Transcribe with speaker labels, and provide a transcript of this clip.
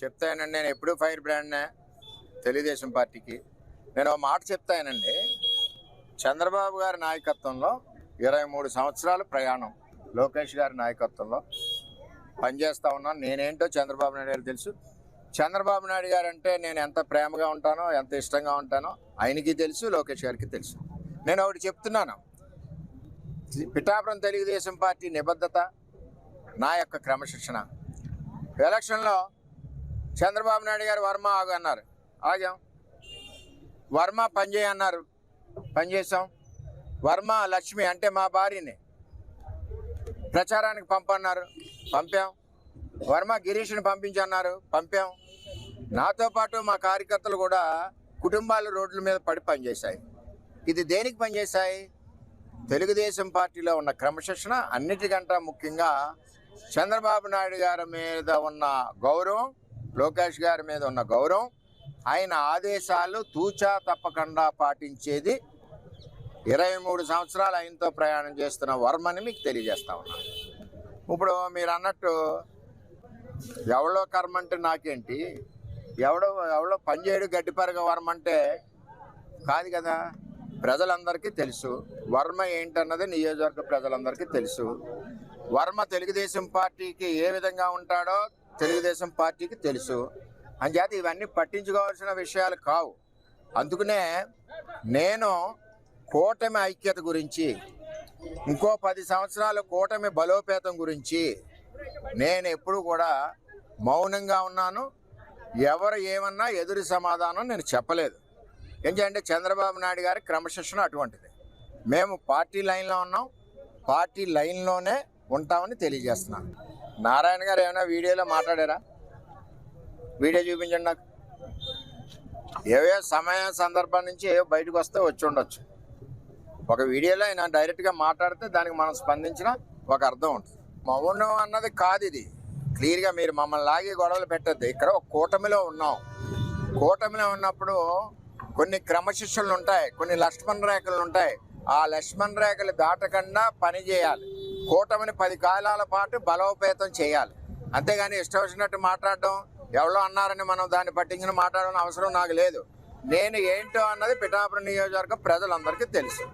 Speaker 1: చెప్తానండి, నేను ఎప్పుడూ ఫైర్ బ్రాండ్నే తెలుగుదేశం పార్టీకి. నేను ఒక మాట చెప్తానండి, చంద్రబాబు గారి నాయకత్వంలో 23 సంవత్సరాల ప్రయాణం, లోకేష్ గారి నాయకత్వంలో పనిచేస్తూ ఉన్నాను. నేనేంటో చంద్రబాబు నాయుడు గారికి తెలుసు. చంద్రబాబు నాయుడు గారు అంటే నేను ఎంత ప్రేమగా ఉంటానో, ఎంత ఇష్టంగా ఉంటానో ఆయనకి తెలుసు, లోకేష్ గారికి తెలుసు. నేను ఒకటి చెప్తున్నాను, పిఠాపురం తెలుగుదేశం పార్టీ నిబద్ధత, నా యొక్క క్రమశిక్షణ. ఎలక్షన్లో చంద్రబాబు నాయుడు గారు వర్మ ఆగు అన్నారు, ఆగాం. వర్మ పనిచేయ అన్నారు, పనిచేసాం. వర్మ లక్ష్మి అంటే మా భార్యని ప్రచారానికి పంపన్నారు, పంపాం. వర్మ గిరీష్ని పంపించన్నారు, పంపాం. నాతో పాటు మా కార్యకర్తలు కూడా కుటుంబాలు రోడ్ల మీద పడి పనిచేశాయి. ఇది దేనికి పనిచేశాయి? తెలుగుదేశం పార్టీలో ఉన్న క్రమశిక్షణ, అన్నిటికంటే ముఖ్యంగా చంద్రబాబు నాయుడు గారి మీద ఉన్న గౌరవం, లోకేష్ గారి మీద ఉన్న గౌరవం, ఆయన ఆదేశాలు తూచా తప్పకుండా పాటించేది 23 సంవత్సరాలు ఆయనతో ప్రయాణం చేస్తున్న వర్మని మీకు తెలియజేస్తా ఉన్నాను. ఇప్పుడు మీరు అన్నట్టు ఎవడో కర్మ అంటే నాకేంటి, ఎవడో పనిచేయడు గడ్డిపరగ వర్మ అంటే కాదు కదా. ప్రజలందరికీ తెలుసు వర్మ ఏంటన్నది, నియోజకవర్గ ప్రజలందరికీ తెలుసు. వర్మ తెలుగుదేశం పార్టీకి ఏ విధంగా ఉంటాడో తెలుగుదేశం పార్టీకి తెలుసు. అంచేత ఇవన్నీ పట్టించుకోవాల్సిన విషయాలు కావు. అందుకనే నేను కూటమి ఐక్యత గురించి, ఇంకో 10 సంవత్సరాల కూటమి బలోపేతం గురించి నేను ఎప్పుడు కూడా మౌనంగా ఉన్నాను. ఎవరు ఏమన్నా ఎదురు సమాధానం నేను చెప్పలేదు. ఎందుకంటే చంద్రబాబు నాయుడు గారి క్రమశిక్షణ అటువంటిది. మేము పార్టీ లైన్లో ఉన్నాం, పార్టీ లైన్లోనే ఉంటామని తెలియజేస్తున్నాను. నారాయణ గారు ఏమైనా వీడియోలో మాట్లాడారా? వీడియో చూపించండి నాకు. ఏవో సమయం సందర్భం నుంచి ఏవో బయటకు వస్తే వచ్చి ఉండొచ్చు. ఒక వీడియోలో ఆయన డైరెక్ట్గా మాట్లాడితే దానికి మనం స్పందించిన ఒక అర్థం ఉంటుంది. మౌనం అన్నది కాదు ఇది. క్లియర్గా మీరు మమ్మల్ని లాగి గొడవలు పెట్టద్దు. ఇక్కడ ఒక కూటమిలో ఉన్నాం. కూటమిలో ఉన్నప్పుడు కొన్ని క్రమశిక్షణలు ఉంటాయి, కొన్ని లక్ష్మణ రేఖలు ఉంటాయి. ఆ లక్ష్మణ రేఖలు దాటకుండా పని చేయాలి. కూటమిని 10 కాలాల పాటు బలోపేతం చేయాలి. అంతేగాని ఇష్టం వచ్చినట్టు మాట్లాడడం, ఎవరో అన్నారని మనం దాన్ని పట్టించిన మాట్లాడడం అవసరం నాకు లేదు. నేను ఏంటో అన్నది పిఠాపురం నియోజకవర్గం ప్రజలందరికీ తెలుసు.